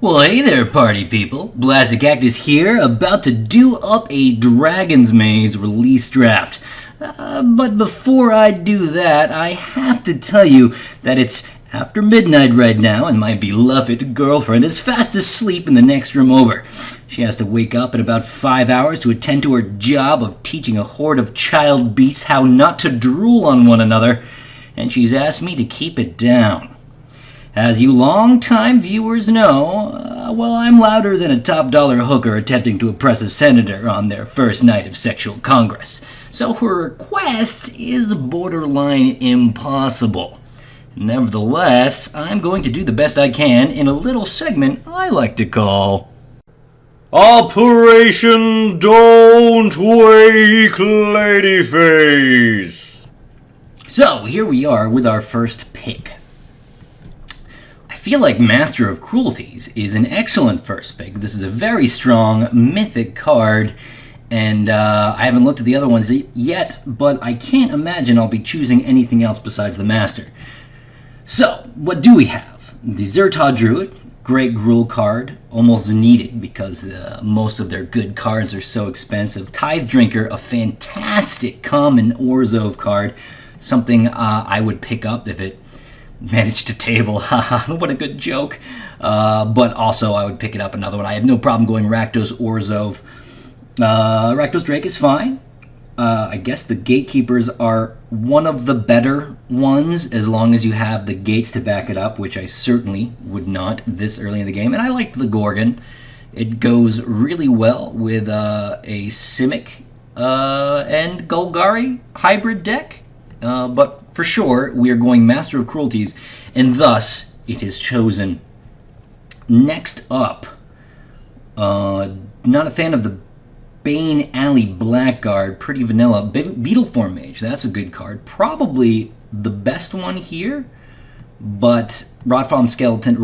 Well, hey there, party people. Blasted Cactus here, about to do up a Dragon's Maze release draft. But before I do that, I have to tell you that it's after midnight right now, and my beloved girlfriend is fast asleep in the next room over. She has to wake up in about 5 hours to attend to her job of teaching a horde of child beasts how not to drool on one another, and she's asked me to keep it down. As you long-time viewers know, I'm louder than a top-dollar hooker attempting to impress a senator on their first night of sexual congress. So her request is borderline impossible. Nevertheless, I'm going to do the best I can in a little segment I like to call Operation Don't Wake Ladyface. So here we are with our first pick. I feel like Master of Cruelties is an excellent first pick. This is a very strong mythic card, and I haven't looked at the other ones yet, but I can't imagine I'll be choosing anything else besides the Master. So, what do we have? The Zertod Druid, great Gruul card, almost needed because most of their good cards are so expensive. Tithe Drinker, a fantastic common Orzhov card, something I would pick up if it managed to table. Haha, what a good joke. But also I would pick it up another one. I have no problem going Rakdos, Orzhov. Rakdos Drake is fine. I guess the Gatekeepers are one of the better ones as long as you have the gates to back it up, which I certainly would not this early in the game. And I liked the Gorgon. It goes really well with a Simic and Golgari hybrid deck. But for sure, we are going Master of Cruelties, and thus it is chosen. Next up, not a fan of the Bane Alley Blackguard, pretty vanilla. Beetleform Mage, that's a good card. Probably the best one here, but Rot Farm Skeleton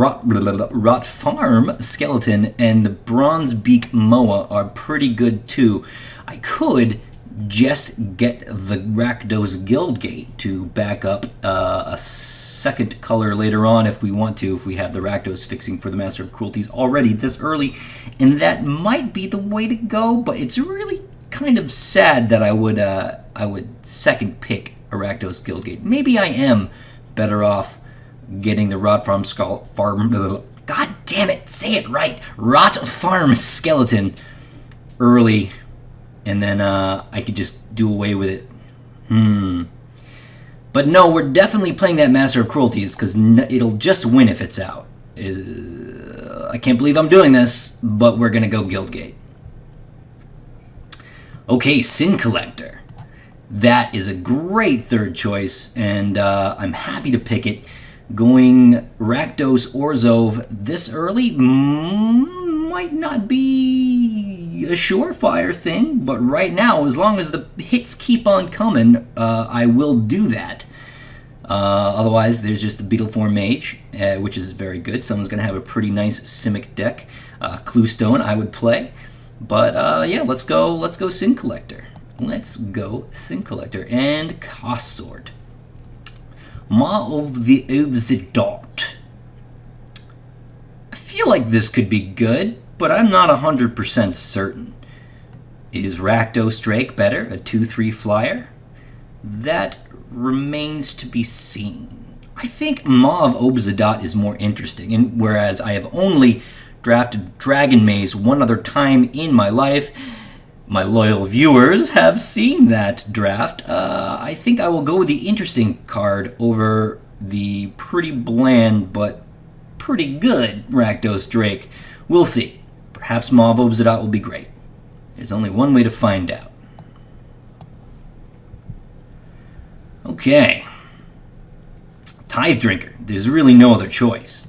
and the Bronze Beak Moa are pretty good too. I could just get the Rakdos Guildgate to back up a second color later on if we want to, if we have the Rakdos fixing for the Master of Cruelties already this early, and that might be the way to go, but it's really kind of sad that I would second pick a Rakdos Guildgate. Maybe I am better off getting the Rot Farm God damn it, say it right! Rot Farm Skeleton early, and then I could just do away with it. But no, we're definitely playing that Master of Cruelties because it'll just win if it's out. I can't believe I'm doing this, but we're going to go Guildgate. Okay, Sin Collector. That is a great third choice, and I'm happy to pick it. Going Rakdos Orzhov this early might not be a surefire thing, but right now, as long as the hits keep on coming, I will do that. Otherwise, there's just the Beetleform Mage, which is very good. Someone's going to have a pretty nice Simic deck. Cluestone I would play. But yeah, let's go Sin Collector. Let's go Sin Collector and Cost Sword. Maw of the Obsidian. I feel like this could be good, but I'm not 100% certain. Is Rakdos Drake better, a 2/3 flyer? That remains to be seen. I think Maw of Obsidian is more interesting, and whereas I have only drafted Dragon Maze one other time in my life, my loyal viewers have seen that draft. I think I will go with the interesting card over the pretty bland but pretty good Rakdos Drake. We'll see. Perhaps Maw of Obsidian will be great. There's only one way to find out. Okay. Tithe Drinker. There's really no other choice.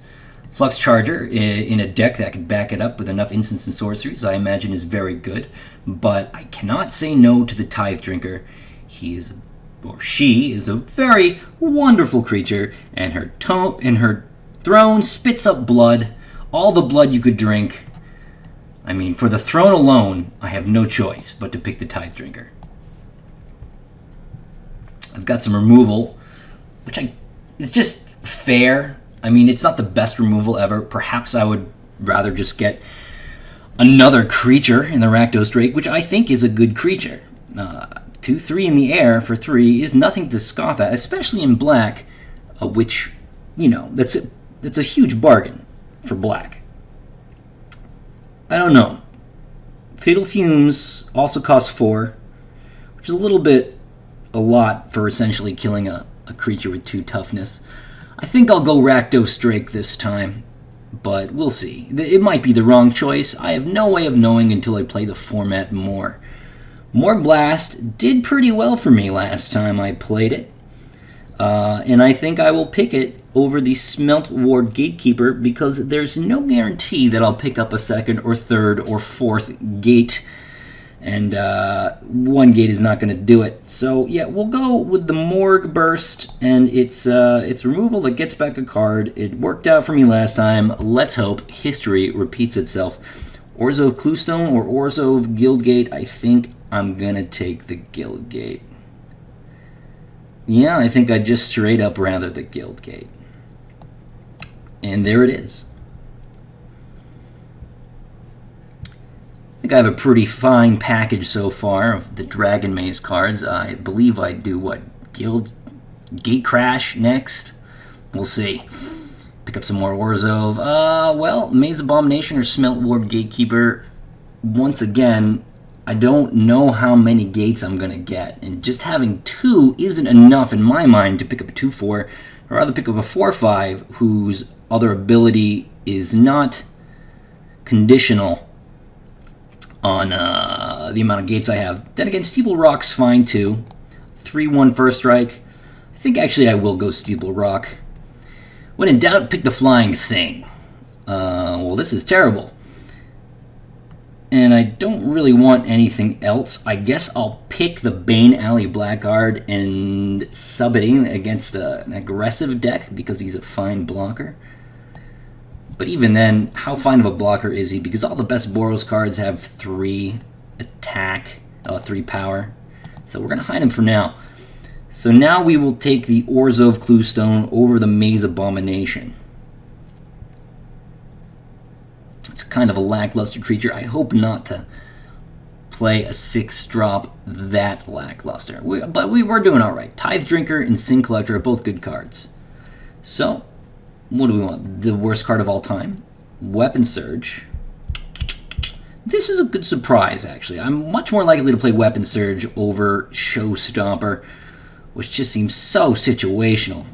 Flux Charger in a deck that could back it up with enough instants and sorceries, I imagine is very good. But I cannot say no to the Tithe Drinker. He is, or she is, a very wonderful creature, and her throne spits up blood, all the blood you could drink. I mean, for the throne alone, I have no choice but to pick the Tithe Drinker. I've got some removal, which is just fair. I mean, it's not the best removal ever. Perhaps I would rather just get another creature in the Rakdos Drake, which I think is a good creature. 2/3 in the air for 3 is nothing to scoff at, especially in black, which, you know, that's a huge bargain for black. I don't know. Fatal Fumes also costs 4, which is a lot for essentially killing a creature with 2 toughness. I think I'll go Rakdos Drake this time, but we'll see. It might be the wrong choice. I have no way of knowing until I play the format more. Morg Blast did pretty well for me last time I played it, and I think I will pick it over the Smelt Ward Gatekeeper because there's no guarantee that I'll pick up a 2nd or 3rd or 4th gate, and 1 gate is not going to do it. So yeah, we'll go with the Morg Burst, and it's removal that gets back a card. It worked out for me last time. Let's hope history repeats itself. Orzhov Cluestone or Orzhov Guildgate. I think I'm going to take the Guildgate. Yeah, I think I'd just straight up rather the Guildgate. And there it is. I think I have a pretty fine package so far of the Dragon Maze cards. I believe I do, what, Gatecrash next? We'll see. Pick up some more Orzhov. Well, Maze Abomination or Smelt Ward Gatekeeper. Once again, I don't know how many gates I'm going to get. And just having 2 isn't enough in my mind to pick up a 2/4. I'd rather pick up a 4/5 whose other ability is not conditional on the amount of gates I have. Then again, Steeple Rock's fine too. 3/1 first strike. I think actually I will go Steeple Rock. When in doubt, pick the Flying Thing. Well, this is terrible. And I don't really want anything else. I guess I'll pick the Bane Alley Blackguard and sub it in against an aggressive deck because he's a fine blocker. But even then, how fine of a blocker is he? Because all the best Boros cards have 3 attack, 3 power. So we're going to hide him for now. So now we will take the Orzhov Cluestone over the Maze Abomination. It's kind of a lackluster creature. I hope not to play a 6-drop that lackluster. But we're doing all right. Tithe Drinker and Sin Collector are both good cards. So, what do we want? The worst card of all time? Weapon Surge. This is a good surprise, actually. I'm much more likely to play Weapon Surge over Showstopper, which just seems so situational.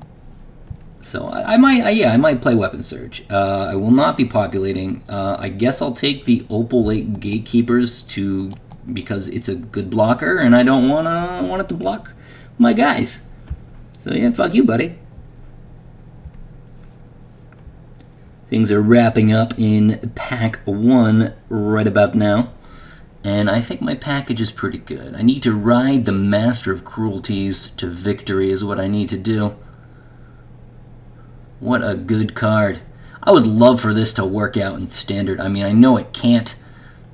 So I might play Weapon Surge. I will not be populating. I guess I'll take the Opal Lake Gatekeepers because it's a good blocker, and I don't want it to block my guys. So yeah, fuck you, buddy. Things are wrapping up in pack 1 right about now, and I think my package is pretty good. I need to ride the Master of Cruelties to victory is what I need to do. What a good card. I would love for this to work out in Standard. I mean, I know it can't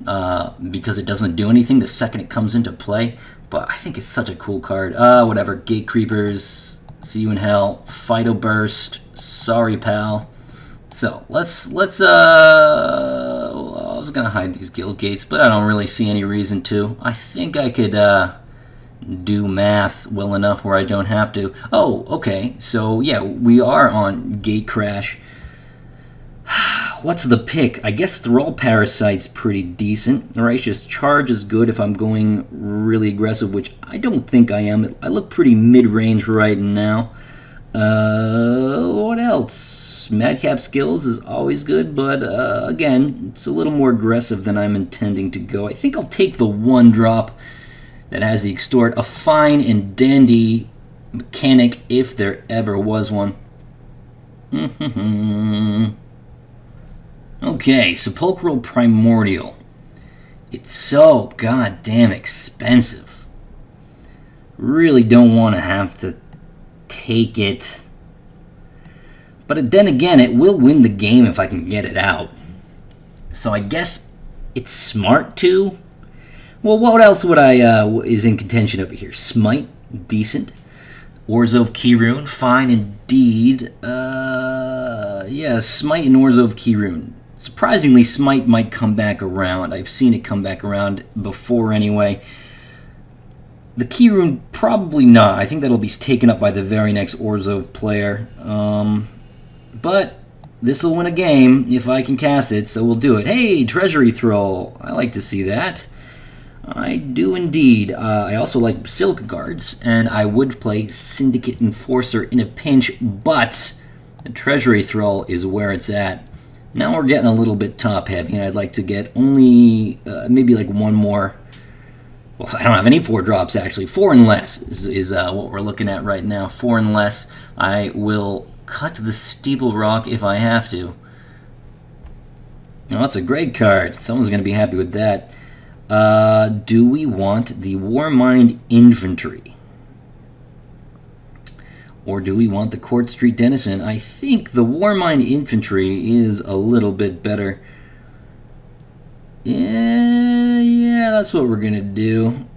because it doesn't do anything the second it comes into play, but I think it's such a cool card. Whatever. Gate Creepers, see you in hell. Phyto Burst, sorry pal. So, I was going to hide these guild gates, but I don't really see any reason to. I think I could do math well enough where I don't have to. Oh, okay. So, yeah, we are on Gatecrash. What's the pick? I guess Thrall Parasite's pretty decent. Righteous Charge is good if I'm going really aggressive, which I don't think I am. I look pretty mid-range right now. What else? Madcap Skills is always good, but again, it's a little more aggressive than I'm intending to go. I think I'll take the 1-drop that has the Extort, a fine and dandy mechanic if there ever was one. Okay, Sepulchral Primordial. It's so goddamn expensive. Really don't want to have to take it. But then again, it will win the game if I can get it out. So I guess it's smart to. Well, what else would is in contention over here? Smite, decent. Orzhov Keyrune, fine indeed. Yeah, Smite and Orzhov Keyrune. Surprisingly, Smite might come back around. I've seen it come back around before anyway. The Key Rune, probably not. I think that'll be taken up by the very next Orzhov player. But this will win a game if I can cast it, so we'll do it. Hey, Treasury Throll. I like to see that. I do indeed. I also like Silica Guards, and I would play Syndicate Enforcer in a pinch, but the Treasury Throll is where it's at. Now we're getting a little bit top-heavy, and I'd like to get only maybe like one more. Well, I don't have any 4-drops, actually. 4 and less is what we're looking at right now. 4 and less. I will cut the Steeple Rock if I have to. You know, that's a great card. Someone's going to be happy with that. Do we want the Warmind Infantry? Or do we want the Court Street Denizen? I think the Warmind Infantry is a little bit better. Yeah, that's what we're going to do.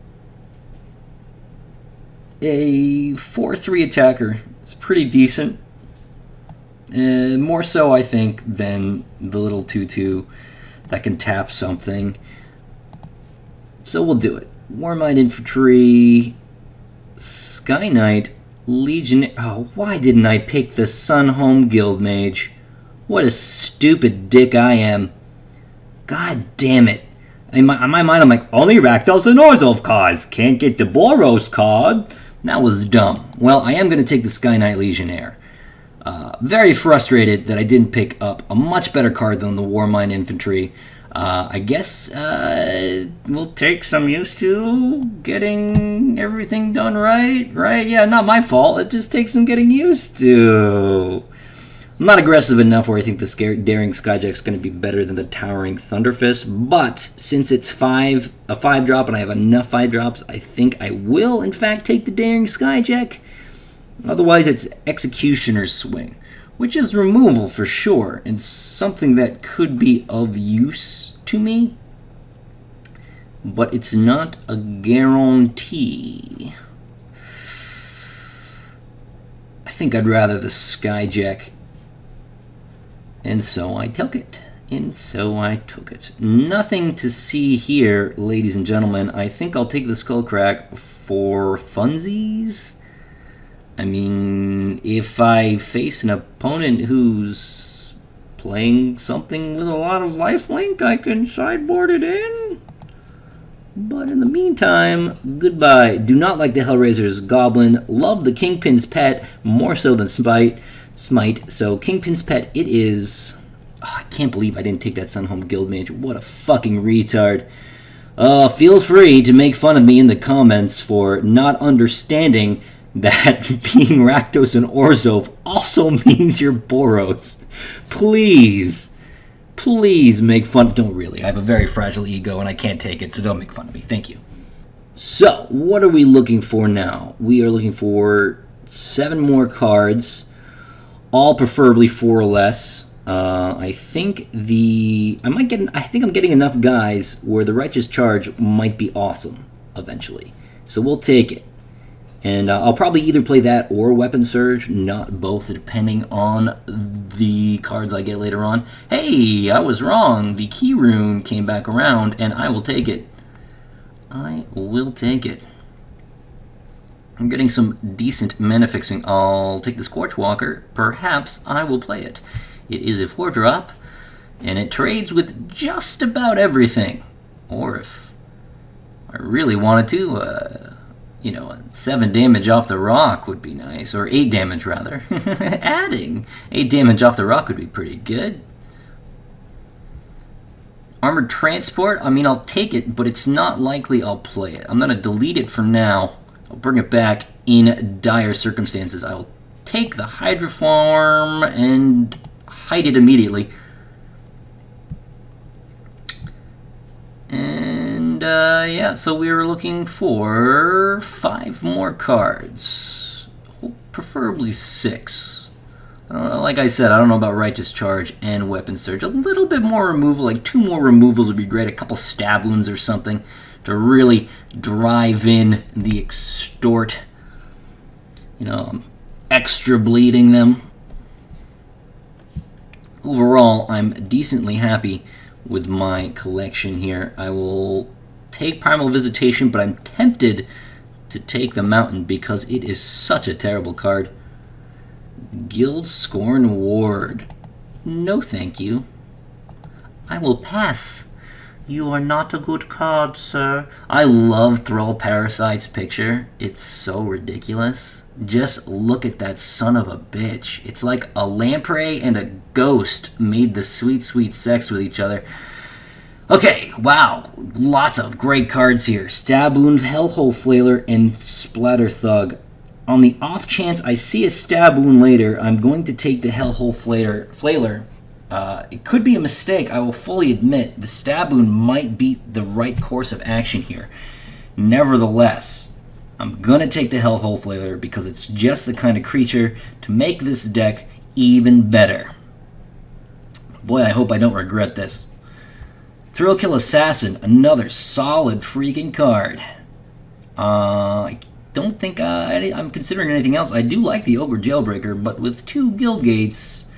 A 4-3 attacker. It's pretty decent. More so, I think, than the little 2-2 that can tap something. So we'll do it. Warmind Infantry, Sky Knight, Legion. Oh, why didn't I pick the Sunhome Guild Mage? What a stupid dick I am. God damn it. In my mind, I'm like, only Rakdos and Orzhov cards. Can't get the Boros card. That was dumb. Well, I am going to take the Sky Knight Legionnaire. Very frustrated that I didn't pick up a much better card than the Warmind Infantry. I guess we'll take some used to getting everything done right? Yeah, not my fault. It just takes some getting used to. I'm not aggressive enough where I think the Daring Skyjack's going to be better than the Towering Thunderfist, but since it's a 5-drop and I have enough 5-drops, I think I will, in fact, take the Daring Skyjack. Otherwise, it's Executioner's Swing, which is removal for sure, and something that could be of use to me, but it's not a guarantee. I think I'd rather the Skyjack. And so I took it. Nothing to see here, ladies and gentlemen. I think I'll take the Skullcrack for funsies. I mean, if I face an opponent who's playing something with a lot of lifelink, I can sideboard it in. But in the meantime, goodbye. Do not like the Hellraiser's Goblin. Love the Kingpin's Pet more so than Smite. So Kingpin's Pet it is. Oh, I can't believe I didn't take that Sunhome Guild Mage. What a fucking retard. Feel free to make fun of me in the comments for not understanding that being Rakdos and Orzhov also means you're Boros. Please make fun. Don't really. I have a very fragile ego and I can't take it, so don't make fun of me. Thank you. So, what are we looking for now? We are looking for 7 more cards. All preferably 4 or less. I think I'm getting enough guys where the Righteous Charge might be awesome eventually. So we'll take it. And I'll probably either play that or Weapon Surge, not both, depending on the cards I get later on. Hey, I was wrong. The Key Rune came back around, and I will take it. I will take it. I'm getting some decent mana fixing. I'll take the Scorchwalker. Perhaps I will play it. It is a 4-drop, and it trades with just about everything. Or if I really wanted to, 7 damage off the rock would be nice. Or 8 damage, rather. Adding 8 damage off the rock would be pretty good. Armored Transport, I mean, I'll take it, but it's not likely I'll play it. I'm going to delete it for now. I'll bring it back in dire circumstances. I'll take the Hydroform and hide it immediately. And, yeah, so we were looking for 5 more cards. Preferably 6. Like I said, I don't know about Righteous Charge and Weapon Surge. A little bit more removal, like 2 more removals would be great. A couple stab wounds or something to really drive in the extort. Extra bleeding them. overall, I'm decently happy with my collection here. I will take Primal Visitation, but I'm tempted to take the Mountain because it is such a terrible card. Guild Scorn Ward. No thank you. I will pass. You are not a good card, sir. I love Thrall Parasite's picture. It's so ridiculous. Just look at that son of a bitch. It's like a lamprey and a ghost made the sweet, sweet sex with each other. Okay, wow. Lots of great cards here. Stab Wound, Hellhole Flailer, and Splatter Thug. On the off chance I see a Stab Wound later, I'm going to take the Hellhole Flailer. It could be a mistake, I will fully admit. The Stab Wound might be the right course of action here. Nevertheless, I'm going to take the Hellhole Flailer because it's just the kind of creature to make this deck even better. Boy, I hope I don't regret this. Thrillkill Assassin, another solid freaking card. I don't think I'm considering anything else. I do like the Ogre Jailbreaker, but with 2 Guild Gates,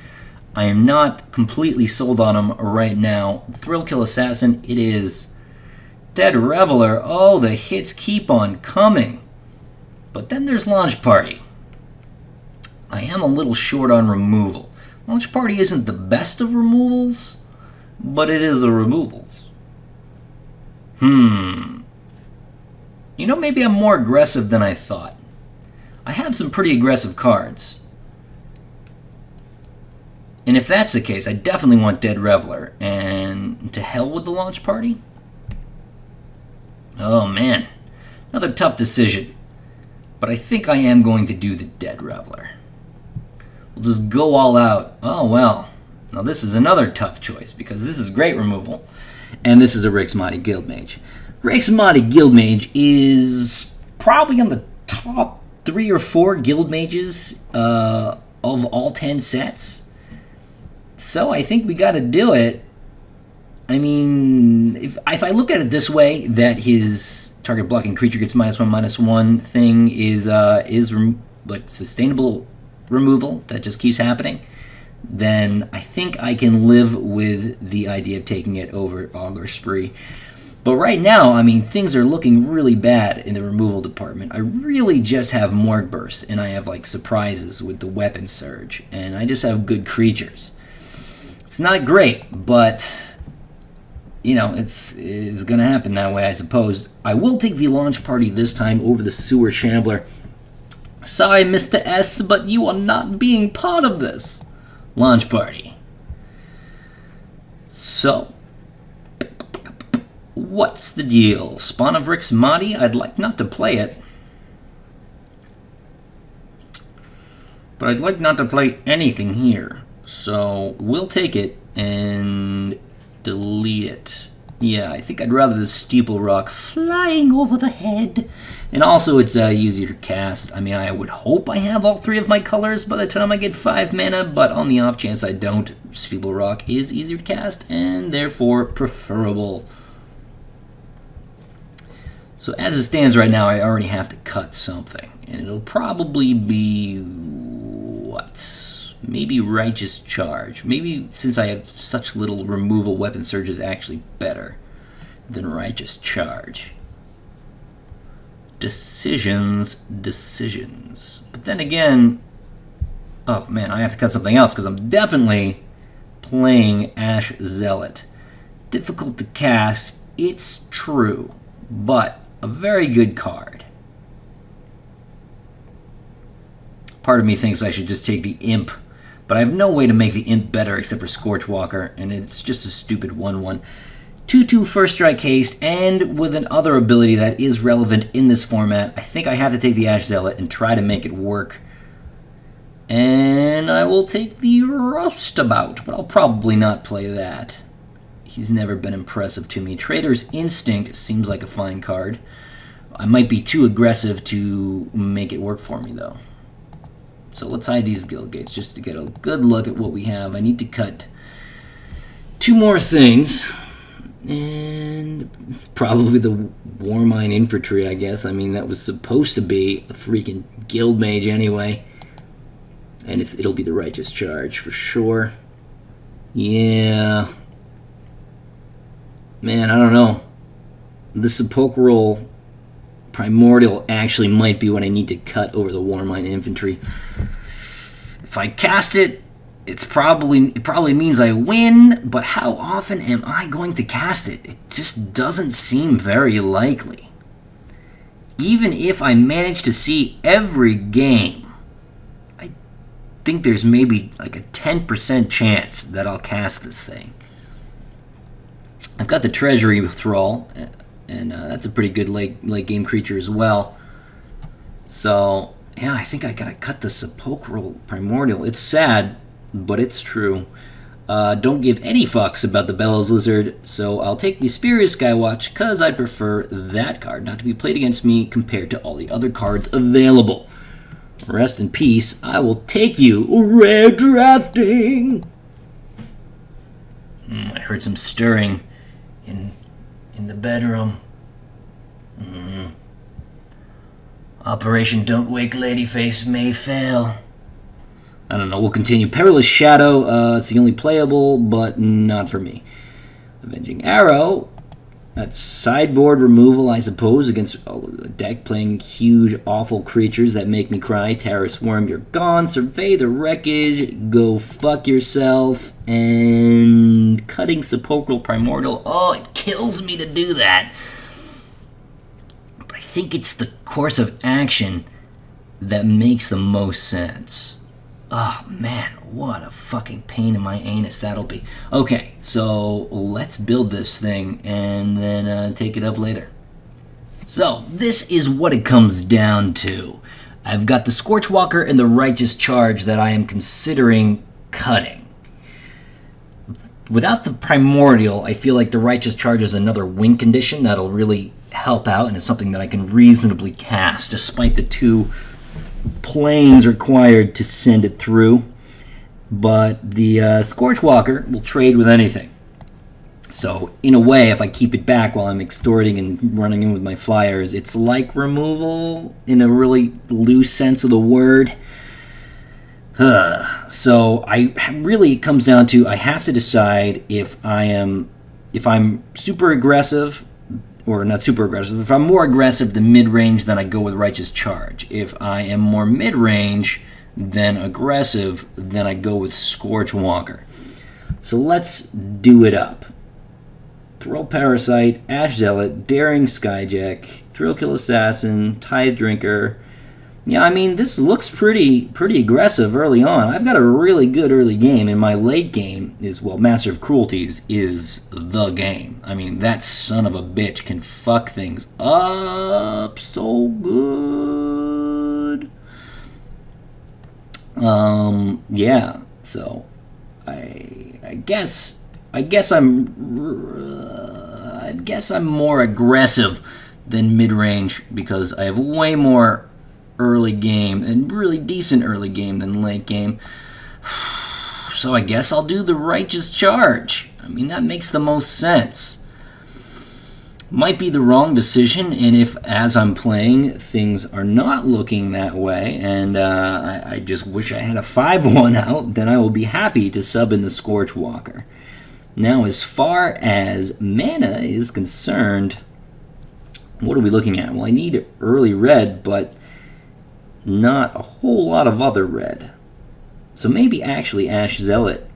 I am not completely sold on him right now. Thrillkill Assassin, it is. Dead Reveler, oh, the hits keep on coming. But then there's Launch Party. I am a little short on removal. Launch Party isn't the best of removals, but it is a removals. You know, maybe I'm more aggressive than I thought. I have some pretty aggressive cards. And if that's the case, I definitely want Dead Reveler. And to hell with the Launch Party? Oh man, another tough decision. But I think I am going to do the Dead Reveler. We'll just go all out. Oh well. Now this is another tough choice because this is great removal. And this is a Rixmati Guildmage. Rixmati Guildmage is probably on the top 3 or 4 Guildmages of all 10 sets. So I think we got to do it. I mean, if I look at it this way, that his target blocking creature gets -1/-1 thing is like sustainable removal that just keeps happening, then I think I can live with the idea of taking it over Augur Spree. But right now, I mean, things are looking really bad in the removal department. I really just have Morg Burst, and I have like surprises with the Weapon Surge, and I just have good creatures. It's not great, but you know, it's going to happen that way, I suppose. I will take the Launch Party this time over the Sewer Shambler. Sorry, Mr. S, but you are not being part of this Launch Party. So, what's the deal? Spawn of Rixmati? I'd like not to play it. But I'd like not to play anything here. So, we'll take it and delete it. Yeah, I think I'd rather the Steeple Rock flying over the head. And also, it's easier to cast. I mean, I would hope I have all 3 of my colors by the time I get 5 mana, but on the off chance I don't, Steeple Rock is easier to cast and therefore preferable. So as it stands right now, I already have to cut something. And it'll probably be... what? Maybe Righteous Charge. Maybe since I have such little removal, Weapon Surge is actually better than Righteous Charge. Decisions. But then again, oh man, I have to cut something else because I'm definitely playing Ash Zealot. Difficult to cast, it's true, but a very good card. Part of me thinks I should just take the Imp, but I have no way to make the Imp better except for Scorchwalker, and it's just a stupid 1/1. 2/2 First Strike Haste, and with another ability that is relevant in this format, I think I have to take the Ash Zealot and try to make it work. And I will take the Roustabout, but I'll probably not play that. He's never been impressive to me. Trader's Instinct seems like a fine card. I might be too aggressive to make it work for me, though. So let's hide these Guild Gates just to get a good look at what we have. I need to cut 2 more things. And it's probably the Warmine Infantry, I guess. I mean, that was supposed to be a freaking Guild Mage anyway. And it'll be the Righteous Charge for sure. Yeah. Man, I don't know. The Sepulchral Primordial actually might be what I need to cut over the Warmind Infantry. If I cast it, it probably means I win, but how often am I going to cast it? It just doesn't seem very likely. Even if I manage to see every game, I think there's maybe like a 10% chance that I'll cast this thing. I've got the Treasury Thrall, and that's a pretty good late game creature as well. So, yeah, I think I gotta cut the Sepulchral Primordial. It's sad, but it's true. Don't give any fucks about the Bellows Lizard, so I'll take the Superior Skywatch, because I'd prefer that card not to be played against me compared to all the other cards available. Rest in peace, I will take you, rare drafting! I heard some stirring in the bedroom. Operation Don't Wake Ladyface may fail. I don't know, we'll continue. Perilous Shadow, it's the only playable, but not for me. Avenging Arrow, that's sideboard removal, I suppose, against a deck playing huge, awful creatures that make me cry. Terrace Worm, you're gone. Survey the Wreckage, go fuck yourself. And cutting Sepulchral Primordial, oh, it kills me to do that. But I think it's the course of action that makes the most sense. Oh, man, what a fucking pain in my anus that'll be. Okay, so let's build this thing and then take it up later. So, this is what it comes down to. I've got the Scorchwalker and the Righteous Charge that I am considering cutting. Without the Primordial, I feel like the Righteous Charge is another win condition that'll really help out, and it's something that I can reasonably cast, despite the 2 planes required to send it through. But the Scorchwalker will trade with anything. So, in a way, if I keep it back while I'm extorting and running in with my flyers, it's like removal in a really loose sense of the word. So, it comes down to, I have to decide if I'm super aggressive, or not super aggressive. If I'm more aggressive than mid-range, then I go with Righteous Charge. If I am more mid-range than aggressive, then I go with Scorchwalker. So let's do it up. Thrill Parasite, Ash Zealot, Daring Skyjack, Thrillkill Assassin, Tithe Drinker. Yeah, I mean, this looks pretty aggressive early on. I've got a really good early game, and my late game is, well, Master of Cruelties is the game. I mean, that son of a bitch can fuck things up so good. Yeah, so I guess I'm more aggressive than mid-range because I have way more early game and really decent early game than late game. So I guess I'll do the Righteous Charge. I mean, that makes the most sense. Might be the wrong decision, and if as I'm playing things are not looking that way, and I just wish I had a 5-1 out, then I will be happy to sub in the Scorchwalker. Now, as far as mana is concerned, what are we looking at? Well, I need early red, but not a whole lot of other red. So maybe actually Ash Zealot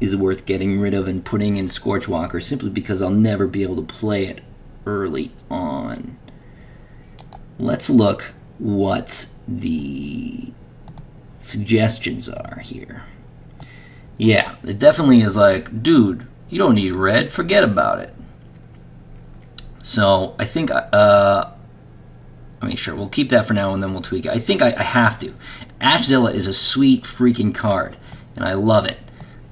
is worth getting rid of and putting in Scorchwalker, simply because I'll never be able to play it early on. Let's look what the suggestions are here. Yeah, it definitely is like, dude, you don't need red, forget about it. So I think I mean, sure, we'll keep that for now and then we'll tweak it. I think I have to. Ash Zealot is a sweet freaking card, and I love it.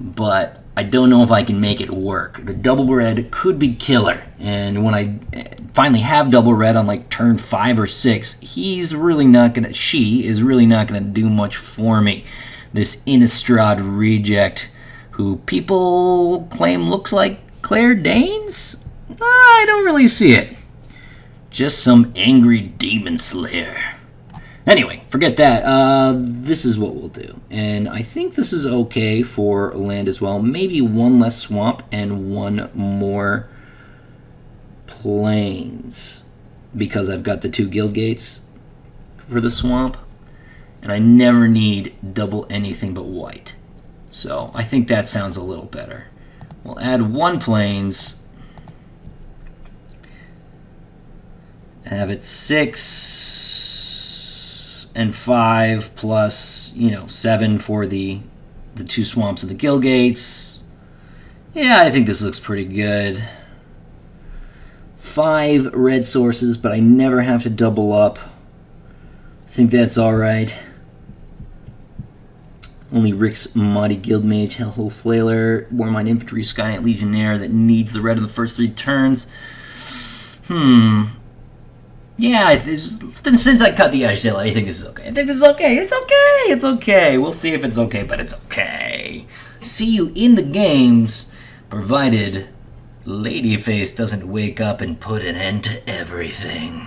But I don't know if I can make it work. The double red could be killer, and when I finally have double red on like turn 5 or 6, she is really not gonna do much for me. This Innistrad reject, who people claim looks like Claire Danes? I don't really see it. Just some angry demon slayer. Anyway, forget that. This is what we'll do. And I think this is okay for land as well. Maybe one less swamp and one more plains. Because I've got the 2 guild gates for the swamp. And I never need double anything but white. So I think that sounds a little better. We'll add 1 plains. Have it 6 and 5 plus, 7 for the 2 swamps and the guild gates. Yeah, I think this looks pretty good. 5 red sources, but I never have to double up. I think that's alright. Only Rick's Mighty Guildmage, Hellhole Flailer, Warmind Infantry, Sky Knight Legionnaire that needs the red in the first 3 turns. Yeah, since I cut the Ashzilla, I think this is okay. I think this is okay. It's okay. It's okay. We'll see if it's okay, but it's okay. See you in the games, provided Ladyface doesn't wake up and put an end to everything.